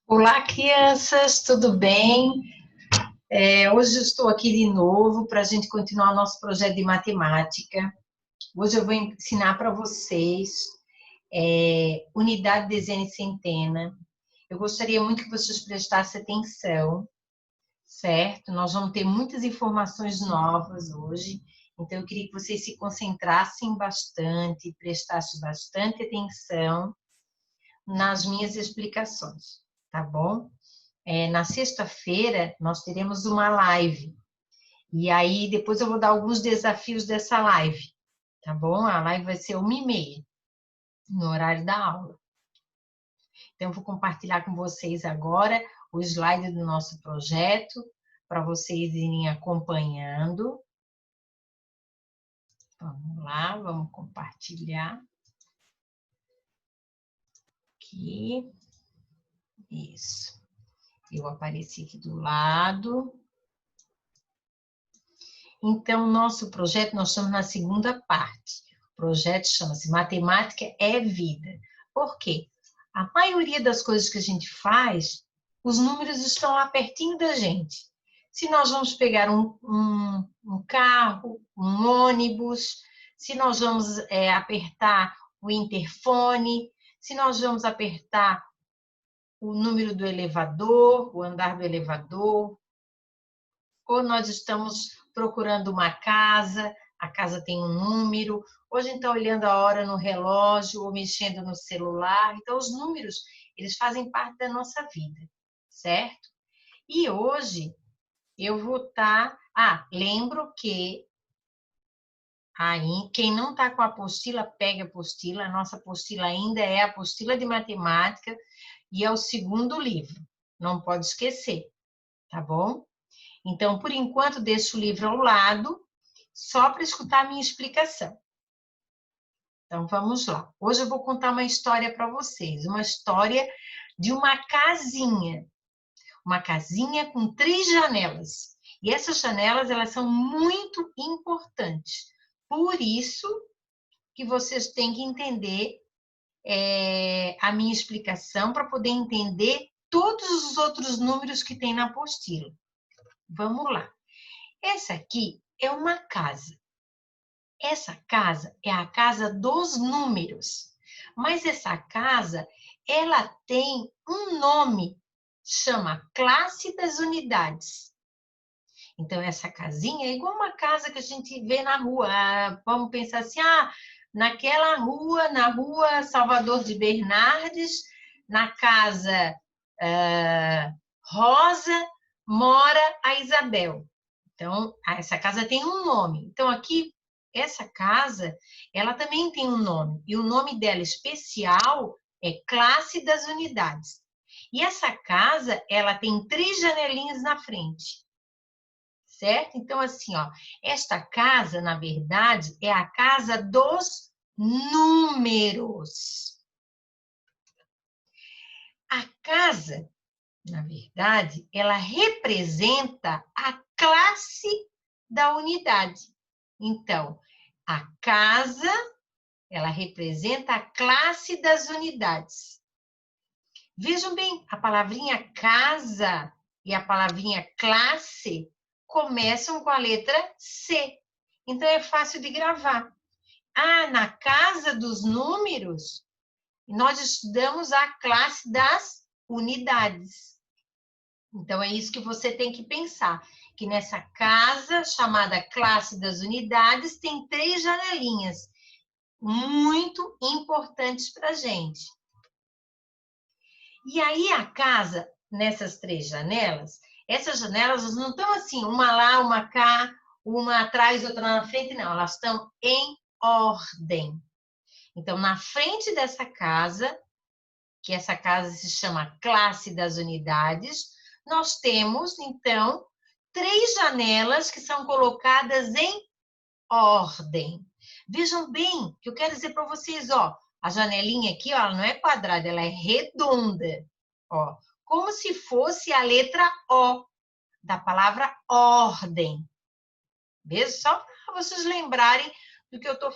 Olá, crianças, tudo bem? Hoje eu estou aqui de novo para a gente continuar o nosso projeto de matemática. Hoje eu vou ensinar para vocês unidade, dezena e centena. Eu gostaria muito que vocês prestassem atenção, certo? Nós vamos ter muitas informações novas hoje, então eu queria que vocês se concentrassem bastante, prestassem bastante atenção nas minhas explicações, tá bom? Na sexta-feira, nós teremos uma live. E aí, depois eu vou dar alguns desafios dessa live, tá bom? A live vai ser 1h30, no horário da aula. Então, eu vou compartilhar com vocês agora o slide do nosso projeto, para vocês irem acompanhando. Vamos lá, vamos compartilhar. Aqui. Isso. Eu apareci aqui do lado. Então, nosso projeto, nós estamos na segunda parte. O projeto chama-se Matemática é Vida. Por quê? A maioria das coisas que a gente faz, os números estão lá pertinho da gente. Se nós vamos pegar um carro, um ônibus, se nós vamos apertar o interfone, se nós vamos apertar o número do elevador, o andar do elevador, ou nós estamos procurando uma casa, a casa tem um número, ou a gente está olhando a hora no relógio, ou mexendo no celular. Então, os números, eles fazem parte da nossa vida, certo? E hoje, eu vou estar... lembro que aí, quem não está com a apostila, pega a apostila. A nossa apostila ainda é a apostila de matemática e é o segundo livro. Não pode esquecer, tá bom? Então, por enquanto, deixo o livro ao lado, só para escutar a minha explicação. Então, vamos lá. Hoje eu vou contar uma história para vocês, uma história de uma casinha com 3 janelas. E essas janelas, elas são muito importantes. Por isso que vocês têm que entender a minha explicação para poder entender todos os outros números que tem na apostila. Vamos lá. Essa aqui é uma casa. Essa casa é a casa dos números. Mas essa casa, ela tem um nome, chama Classe das Unidades. Então, essa casinha é igual uma casa que a gente vê na rua. Vamos pensar assim, naquela rua, na rua Salvador de Bernardes, na casa Rosa, mora a Isabel. Então, essa casa tem um nome. Então, aqui, essa casa, ela também tem um nome. E o nome dela especial é Classe das Unidades. E essa casa, ela tem 3 janelinhas na frente. Certo? Então, assim, esta casa, na verdade, é a casa dos números. A casa, na verdade, ela representa a classe da unidade. Então, a casa, ela representa a classe das unidades. Vejam bem, a palavrinha casa e a palavrinha classe começam com a letra C. Então, é fácil de gravar. Na casa dos números, nós estudamos a classe das unidades. Então, é isso que você tem que pensar, que nessa casa, chamada classe das unidades, tem 3 janelinhas, muito importantes para a gente. E aí, a casa, nessas 3 janelas, essas janelas não estão assim, uma lá, uma cá, uma atrás, outra na frente, não. Elas estão em ordem. Então, na frente dessa casa, que essa casa se chama Classe das Unidades, nós temos, então, 3 janelas que são colocadas em ordem. Vejam bem, que eu quero dizer para vocês, a janelinha aqui, ela não é quadrada, ela é redonda. Como se fosse a letra O da palavra ordem. Veja, só para vocês lembrarem do que eu estou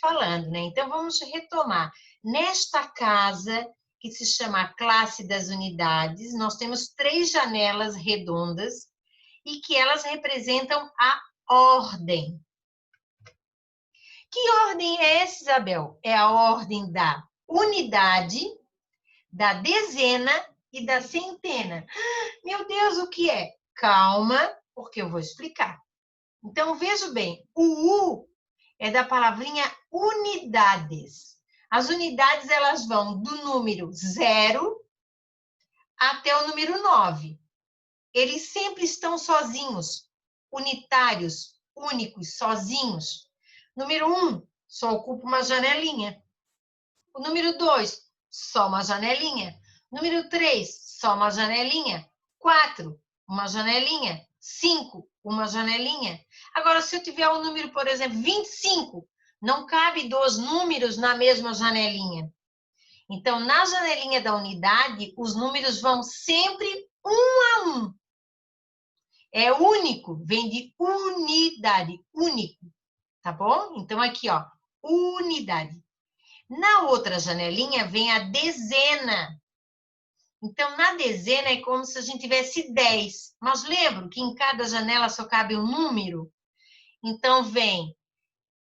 falando, né? Então, vamos retomar. Nesta casa, que se chama a classe das unidades. Nós temos 3 janelas redondas e que elas representam a ordem. Que ordem é essa, Isabel? É a ordem da unidade, da dezena e da centena. Meu Deus, o que é? Calma, porque eu vou explicar. Então, veja bem, o U é da palavrinha unidades. As unidades, elas vão do número 0 até o número 9. Eles sempre estão sozinhos, unitários, únicos, sozinhos. Número 1, só ocupa uma janelinha. O número 2, só uma janelinha. Número 3, só uma janelinha. 4, uma janelinha. 5, uma janelinha. Agora, se eu tiver um número, por exemplo, 25, não cabe 2 números na mesma janelinha. Então, na janelinha da unidade, os números vão sempre 1 a 1. É único, vem de unidade, único, tá bom? Então, aqui, ó, unidade. Na outra janelinha vem a dezena. Então, na dezena é como se a gente tivesse 10. Mas lembro que em cada janela só cabe um número. Então,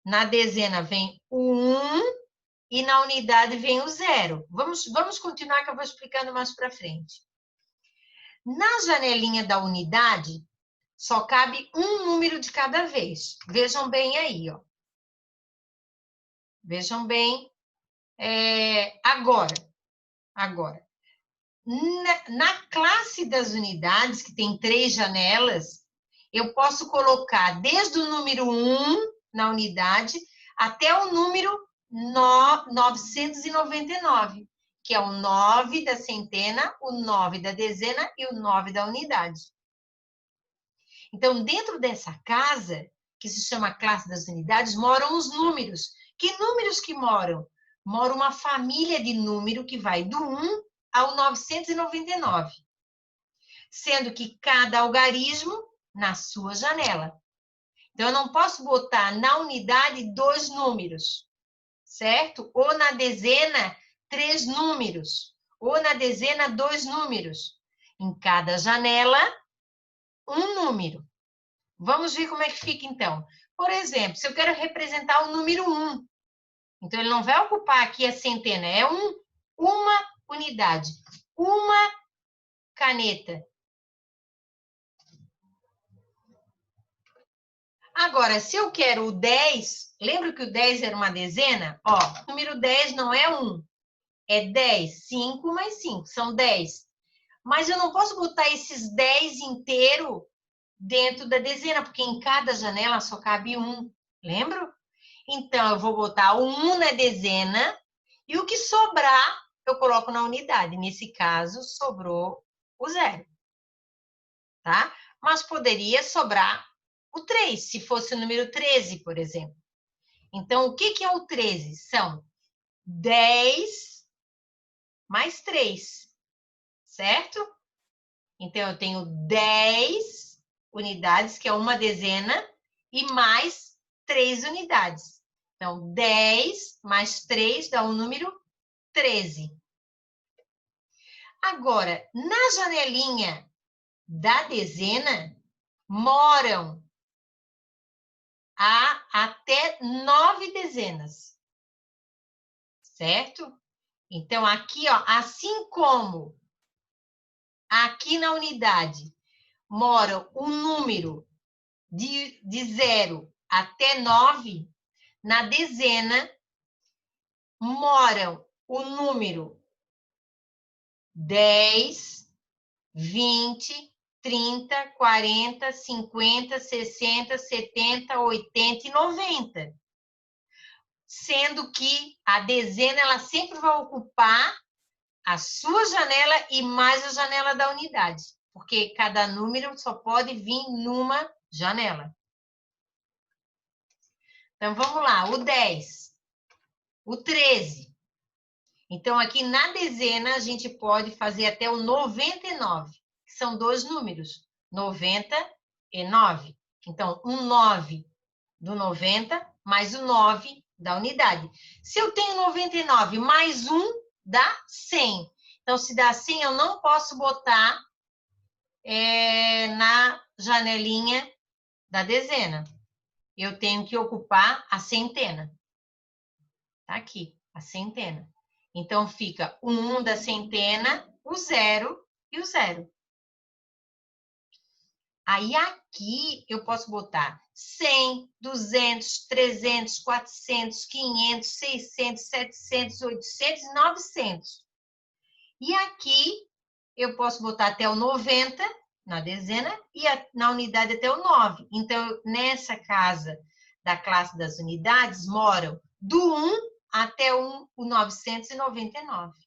na dezena vem o 1 e na unidade vem o 0. Vamos continuar que eu vou explicando mais para frente. Na janelinha da unidade, só cabe um número de cada vez. Vejam bem aí, ó. Vejam bem agora. Na classe das unidades, que tem 3 janelas, eu posso colocar desde o número 1 na unidade até o número 999, que é o 9 da centena, o 9 da dezena e o 9 da unidade. Então, dentro dessa casa, que se chama classe das unidades, moram os números. Que números que moram? Mora uma família de número que vai do 1 ao 999, sendo que cada algarismo na sua janela. Então, eu não posso botar na unidade 2 números, certo? Ou na dezena, 3 números. Ou na dezena, 2 números. Em cada janela, um número. Vamos ver como é que fica, então. Por exemplo, se eu quero representar o número 1, então ele não vai ocupar aqui a centena, é uma unidade, uma caneta. Agora, se eu quero o 10, lembra que o 10 era uma dezena? Ó, o número 10 não é 1, é 10. 5 mais 5, são 10. Mas eu não posso botar esses 10 inteiro dentro da dezena, porque em cada janela só cabe 1, lembra? Então, eu vou botar o 1 na dezena e o que sobrar eu coloco na unidade. Nesse caso, sobrou o 0, tá? Mas poderia sobrar o 3, se fosse o número 13, por exemplo. Então, o que é o 13? São 10 mais 3, certo? Então, eu tenho 10 unidades, que é uma dezena, e mais 3 unidades. Então, 10 mais 3 dá um número 13. Agora, na janelinha da dezena, moram até 9 dezenas, certo? Então, aqui, ó, assim como aqui na unidade mora um número de 0 até 9, na dezena moram o número 10, 20, 30, 40, 50, 60, 70, 80 e 90. Sendo que a dezena ela sempre vai ocupar a sua janela e mais a janela da unidade, porque cada número só pode vir numa janela. Então, vamos lá, o 10, o 13. Então, aqui na dezena, a gente pode fazer até o 99, que são 2 números, 99. Então, um 9 do 90 mais o 9 da unidade. Se eu tenho 99 mais 1, dá 100. Então, se dá 100, eu não posso botar na janelinha da dezena. Eu tenho que ocupar a centena. Tá aqui, a centena. Então, fica o 1 da centena, o 0 e o 0. Aí, aqui, eu posso botar 100, 200, 300, 400, 500, 600, 700, 800 e 900. E aqui, eu posso botar até o 90 na dezena e na unidade até o 9. Então, nessa casa da classe das unidades, moram do 1 até o 999.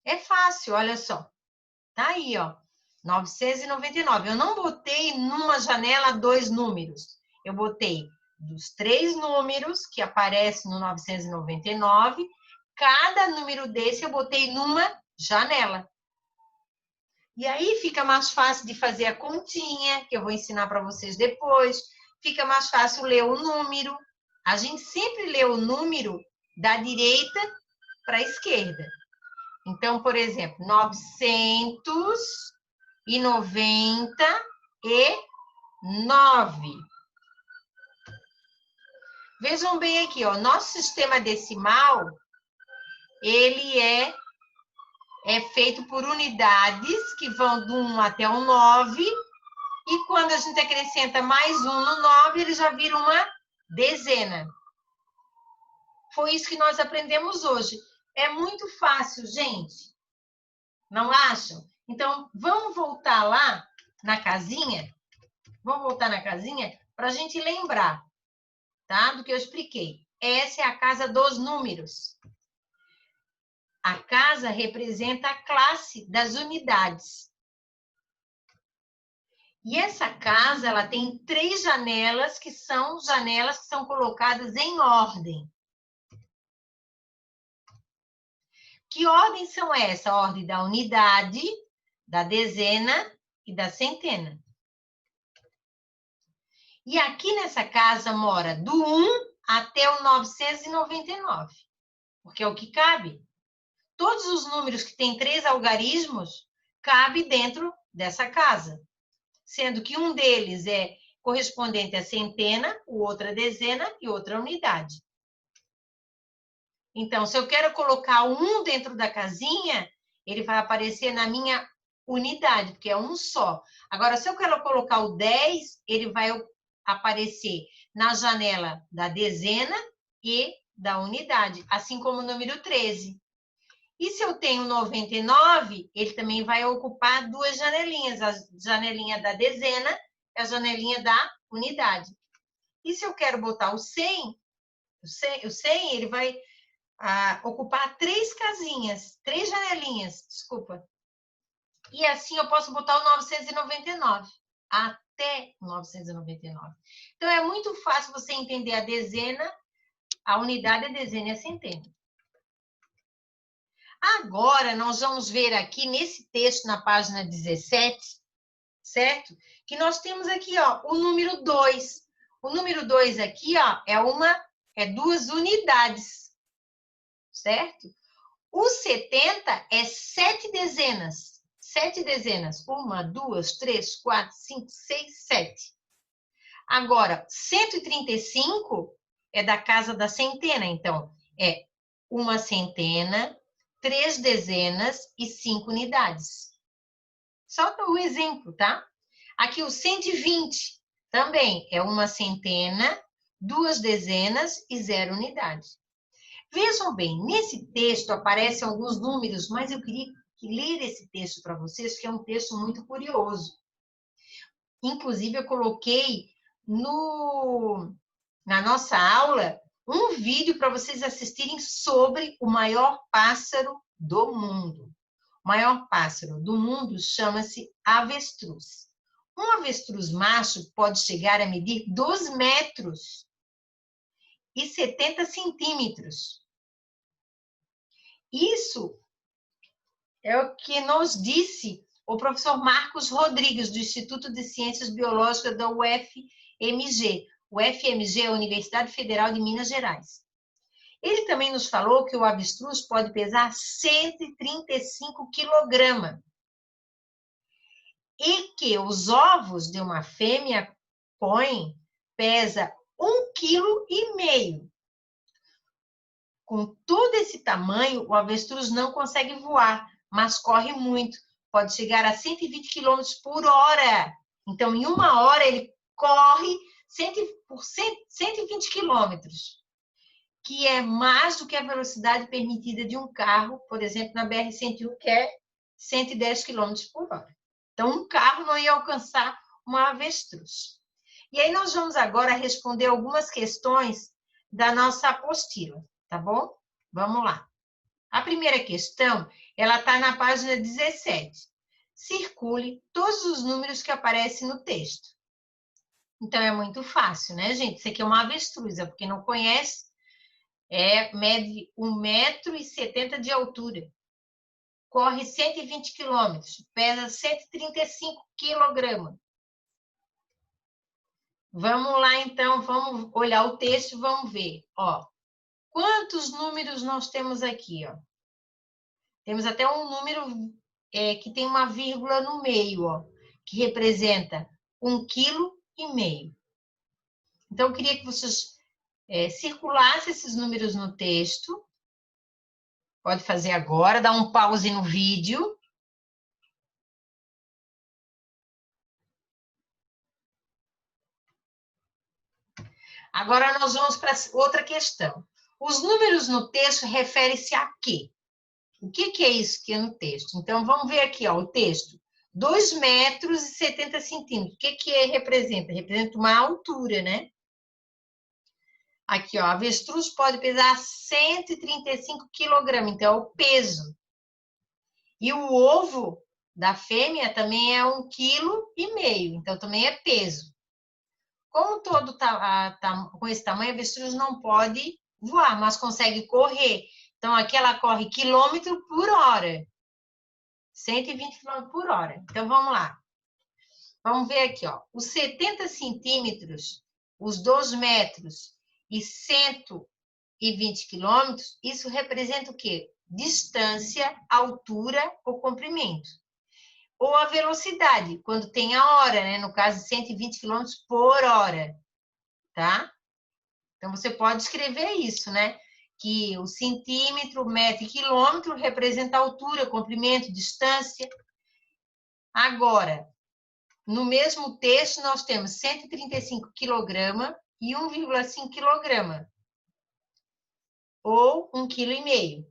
É fácil, olha só. Tá aí, ó. 999. Eu não botei numa janela 2 números. Eu botei dos 3 números que aparecem no 999. Cada número desse eu botei numa janela. E aí fica mais fácil de fazer a continha, que eu vou ensinar para vocês depois. Fica mais fácil ler o número. A gente sempre lê o número da direita para a esquerda. Então, por exemplo, 999. Vejam bem aqui, ó, nosso sistema decimal, ele é feito por unidades que vão do 1 até o 9, e quando a gente acrescenta mais 1 no 9, ele já vira uma dezena. Foi isso que nós aprendemos hoje. É muito fácil, gente. Não acham? Então, vamos voltar lá na casinha? Vamos voltar na casinha para a gente lembrar, tá? Do que eu expliquei. Essa é a casa dos números. A casa representa a classe das unidades. E essa casa, ela tem 3 janelas que são colocadas em ordem. Que ordem são essa? A ordem da unidade, da dezena e da centena. E aqui nessa casa mora do 1 até o 999, porque é o que cabe. Todos os números que têm 3 algarismos cabem dentro dessa casa, sendo que um deles é correspondente à centena, o outro à dezena e outra à unidade. Então, se eu quero colocar o 1 dentro da casinha, ele vai aparecer na minha unidade, porque é um só. Agora, se eu quero colocar o 10, ele vai aparecer na janela da dezena e da unidade, assim como o número 13. E se eu tenho 99, ele também vai ocupar 2 janelinhas, a janelinha da dezena e a janelinha da unidade. E se eu quero botar o 100, ele vai ocupar 3 casinhas, 3 janelinhas, desculpa. E assim eu posso botar o 999, até 999. Então, é muito fácil você entender a dezena, a unidade, a dezena e a centena. Agora, nós vamos ver aqui nesse texto, na página 17, certo? Que nós temos aqui, ó, o número 2. O número 2 aqui, ó, é 2 unidades, certo? O 70 é 7 dezenas. 7 dezenas. 1, 2, 3, 4, 5, 6, 7. Agora, 135 é da casa da centena. Então, é 1 centena, 3 dezenas e 5 unidades. Só o exemplo, tá? Aqui o 120 também é 1 centena, 2 dezenas e 0 unidade. Vejam bem, nesse texto aparecem alguns números, mas eu queria ler esse texto para vocês, que é um texto muito curioso. Inclusive, eu coloquei na nossa aula um vídeo para vocês assistirem sobre o maior pássaro do mundo. O maior pássaro do mundo chama-se avestruz. Um avestruz macho pode chegar a medir 2 metros e 70 centímetros. Isso é o que nos disse o professor Marcos Rodrigues, do Instituto de Ciências Biológicas da UFMG. O UFMG é a Universidade Federal de Minas Gerais. Ele também nos falou que o avestruz pode pesar 135 quilogramas e que os ovos de uma fêmea pesa 1,5 kg. Com todo esse tamanho, o avestruz não consegue voar, mas corre muito. Pode chegar a 120 km por hora. Então, em uma hora, ele corre 120 quilômetros, que é mais do que a velocidade permitida de um carro, por exemplo, na BR-101, que é 110 km por hora. Então, um carro não ia alcançar uma avestruz. E aí, nós vamos agora responder algumas questões da nossa apostila, tá bom? Vamos lá. A primeira questão, ela está na página 17. Circule todos os números que aparecem no texto. Então, é muito fácil, né, gente? Isso aqui é uma avestruz, é porque não conhece. Mede 1,70 m de altura. Corre 120 km, pesa 135 kg. Vamos lá, então, vamos olhar o texto e vamos ver. Ó, quantos números nós temos aqui? Ó? Temos até um número que tem uma vírgula no meio, ó, que representa 1,5 kg. Então, eu queria que vocês circulassem esses números no texto. Pode fazer agora, dar um pause no vídeo. Agora nós vamos para outra questão. Os números no texto referem-se a quê? O que é isso que é no texto? Então, vamos ver aqui, ó, o texto. 2,70 m. O que representa? Representa uma altura, né? Aqui, ó, avestruz pode pesar 135 kg, então é o peso. E o ovo da fêmea também é 1,5 kg, então também é peso. Como com esse tamanho, a avestruz não pode voar, mas consegue correr. Então, aqui ela corre quilômetro por hora. 120 km por hora. Então, vamos lá. Vamos ver aqui, ó. Os 70 centímetros, os 2 metros e 120 quilômetros, isso representa o quê? Distância, altura ou comprimento. Ou a velocidade, quando tem a hora, né? No caso, 120 km por hora, tá? Então, você pode escrever isso, né? Que o centímetro, metro e quilômetro representa altura, comprimento, distância. Agora, no mesmo texto, nós temos 135 kg e 1,5 kg, ou 1,5 kg,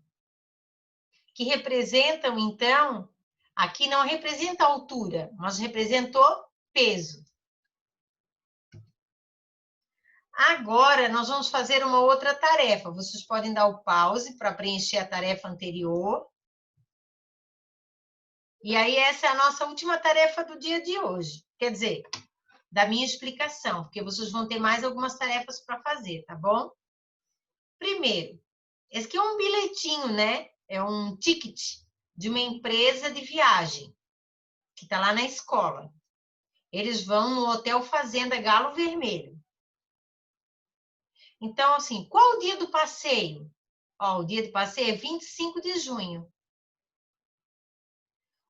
que representam, então, aqui não representa altura, mas representou peso. Agora, nós vamos fazer uma outra tarefa. Vocês podem dar o pause para preencher a tarefa anterior. E aí, essa é a nossa última tarefa do dia de hoje. Quer dizer, da minha explicação, porque vocês vão ter mais algumas tarefas para fazer, tá bom? Primeiro, esse aqui é um bilhetinho, né? É um ticket de uma empresa de viagem, que está lá na escola. Eles vão no Hotel Fazenda Galo Vermelho. Então, assim, qual o dia do passeio? Ó, o dia do passeio é 25 de junho.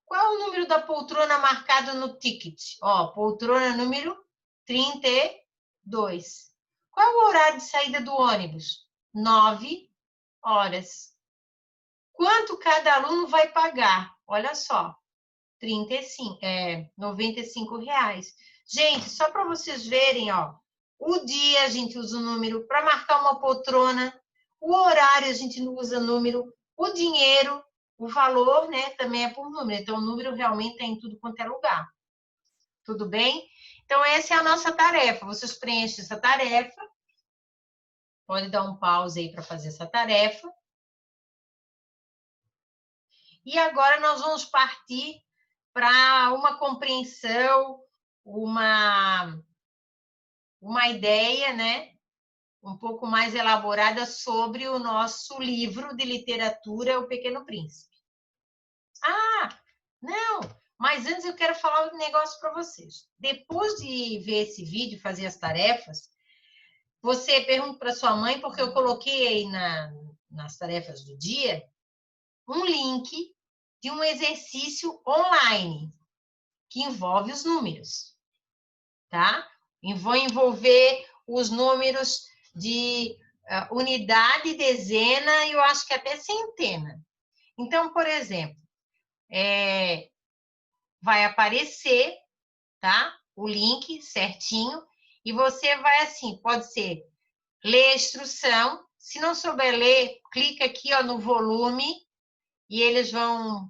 Qual é o número da poltrona marcado no ticket? Ó, poltrona número 32. Qual é o horário de saída do ônibus? 9 horas. Quanto cada aluno vai pagar? Olha só, 95 reais. Gente, só para vocês verem, ó, o dia a gente usa o número para marcar uma poltrona, o horário a gente não usa número, o dinheiro, o valor, né, também é por número. Então, o número realmente está em tudo quanto é lugar. Tudo bem? Então, essa é a nossa tarefa. Vocês preenchem essa tarefa. Pode dar um pause aí para fazer essa tarefa. E agora nós vamos partir para uma compreensão, uma ideia, né? Um pouco mais elaborada sobre o nosso livro de literatura, O Pequeno Príncipe. Ah, não! Mas antes eu quero falar um negócio para vocês. Depois de ver esse vídeo, fazer as tarefas, você pergunta para sua mãe, porque eu coloquei aí nas tarefas do dia um link de um exercício online que envolve os números, tá? Vou envolver os números de unidade, dezena e eu acho que até centena. Então, por exemplo, vai aparecer, tá? O link certinho e você vai assim, pode ser ler a instrução. Se não souber ler, clica aqui ó, no volume e eles vão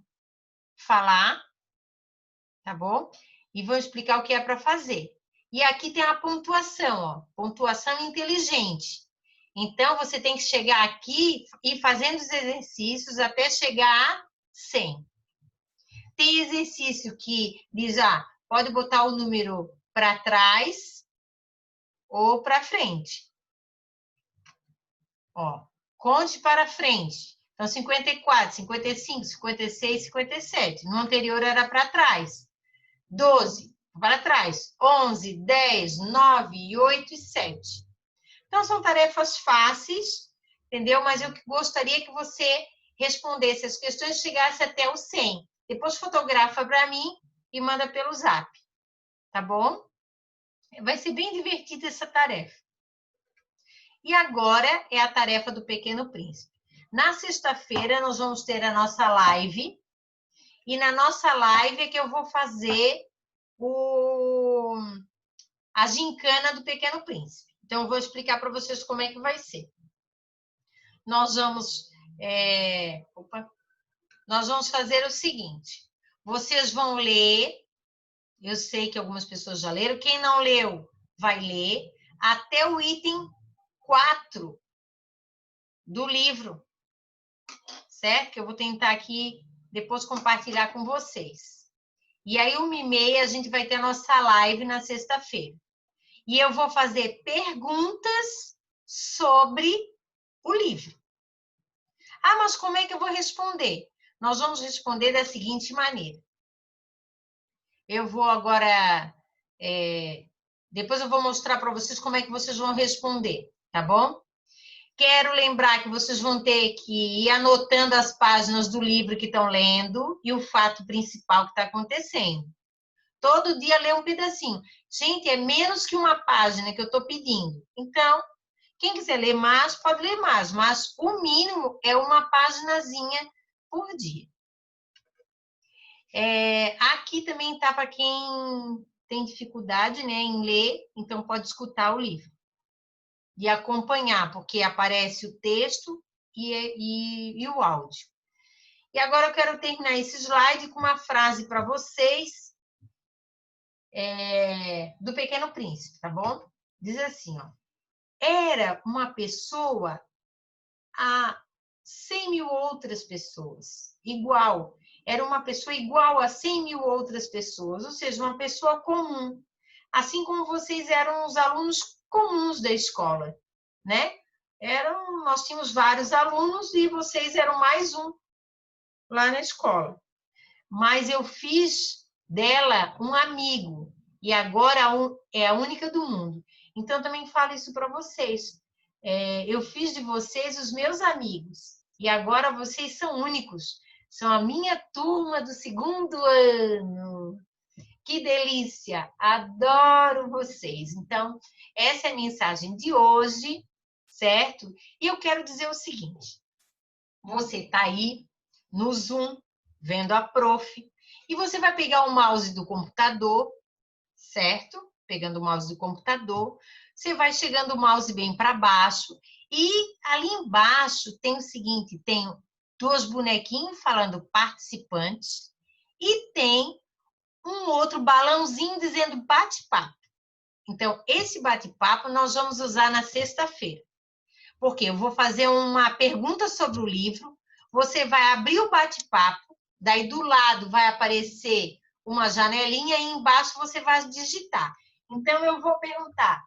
falar, tá bom? E vão explicar o que é para fazer. E aqui tem a pontuação, ó, pontuação inteligente. Então, você tem que chegar aqui e fazendo os exercícios até chegar a 100. Tem exercício que diz, pode botar o número para trás ou para frente. Ó, conte para frente. Então, 54, 55, 56, 57. No anterior era para trás. 12, para trás. 11, 10, 9, 8 e 7. Então, são tarefas fáceis, entendeu? Mas eu gostaria que você respondesse as questões e chegasse até o 100. Depois fotografa para mim e manda pelo Zap. Tá bom? Vai ser bem divertida essa tarefa. E agora é a tarefa do Pequeno Príncipe. Na sexta-feira, nós vamos ter a nossa live. E na nossa live é que eu vou fazer a gincana do Pequeno Príncipe. Então, eu vou explicar para vocês como é que vai ser. Nós vamos fazer o seguinte. Vocês vão ler. Eu sei que algumas pessoas já leram. Quem não leu, vai ler até o item 4 do livro, certo? Que eu vou tentar aqui depois compartilhar com vocês. E aí, 1h30, a gente vai ter a nossa live na sexta-feira. E eu vou fazer perguntas sobre o livro. Mas como é que eu vou responder? Nós vamos responder da seguinte maneira. Eu vou agora... depois eu vou mostrar para vocês como é que vocês vão responder, tá bom? Quero lembrar que vocês vão ter que ir anotando as páginas do livro que estão lendo e o fato principal que está acontecendo. Todo dia lê um pedacinho. Gente, é menos que uma página que eu estou pedindo. Então, quem quiser ler mais, pode ler mais, mas o mínimo é uma paginazinha por dia. Aqui também está para quem tem dificuldade, né, em ler, então pode escutar o livro. E acompanhar, porque aparece o texto e o áudio. E agora eu quero terminar esse slide com uma frase para vocês do Pequeno Príncipe, tá bom? Diz assim, ó. Era uma pessoa a 100 mil outras pessoas, igual. Era uma pessoa igual a 100 mil outras pessoas, ou seja, uma pessoa comum. Assim como vocês eram os alunos comuns da escola, né? Nós tínhamos vários alunos e vocês eram mais um lá na escola. Mas eu fiz dela um amigo e agora é a única do mundo. Então, também falo isso para vocês. Eu fiz de vocês os meus amigos e agora vocês são únicos. São a minha turma do 2º ano. Que delícia! Adoro vocês. Então, essa é a mensagem de hoje, certo? E eu quero dizer o seguinte. Você está aí no Zoom, vendo a prof, e você vai pegar o mouse do computador, certo? Pegando o mouse do computador, você vai chegando o mouse bem para baixo, e ali embaixo tem o seguinte, tem 2 bonequinhos falando participantes, e tem um outro balãozinho dizendo bate-papo. Então, esse bate-papo nós vamos usar na sexta-feira. Porque eu vou fazer uma pergunta sobre o livro, você vai abrir o bate-papo, daí do lado vai aparecer uma janelinha e embaixo você vai digitar. Então, eu vou perguntar,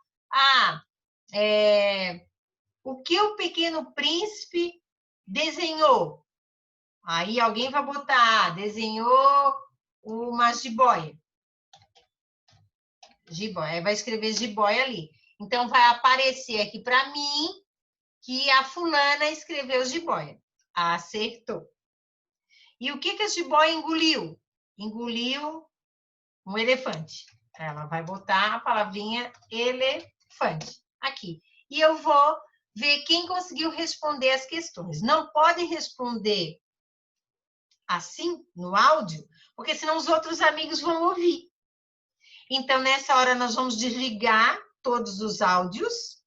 o que o Pequeno Príncipe desenhou? Aí alguém vai botar, desenhou uma jiboia. Jiboia, aí vai escrever jiboia ali. Então, vai aparecer aqui para mim que a fulana escreveu jiboia. Acertou. E o que a jiboia engoliu? Engoliu um elefante. Ela vai botar a palavrinha elefante aqui. E eu vou ver quem conseguiu responder as questões. Não pode responder assim, no áudio, porque senão os outros amigos vão ouvir. Então, nessa hora, nós vamos desligar todos os áudios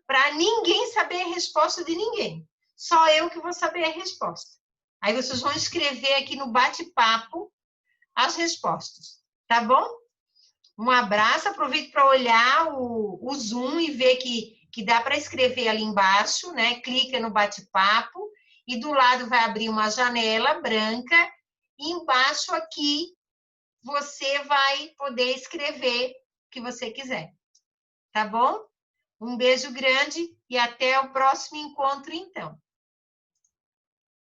para ninguém saber a resposta de ninguém. Só eu que vou saber a resposta. Aí vocês vão escrever aqui no bate-papo as respostas, tá bom? Um abraço, aproveito para olhar o Zoom e ver que dá para escrever ali embaixo, né? Clica no bate-papo e do lado vai abrir uma janela branca e embaixo aqui você vai poder escrever o que você quiser, tá bom? Um beijo grande e até o próximo encontro, então.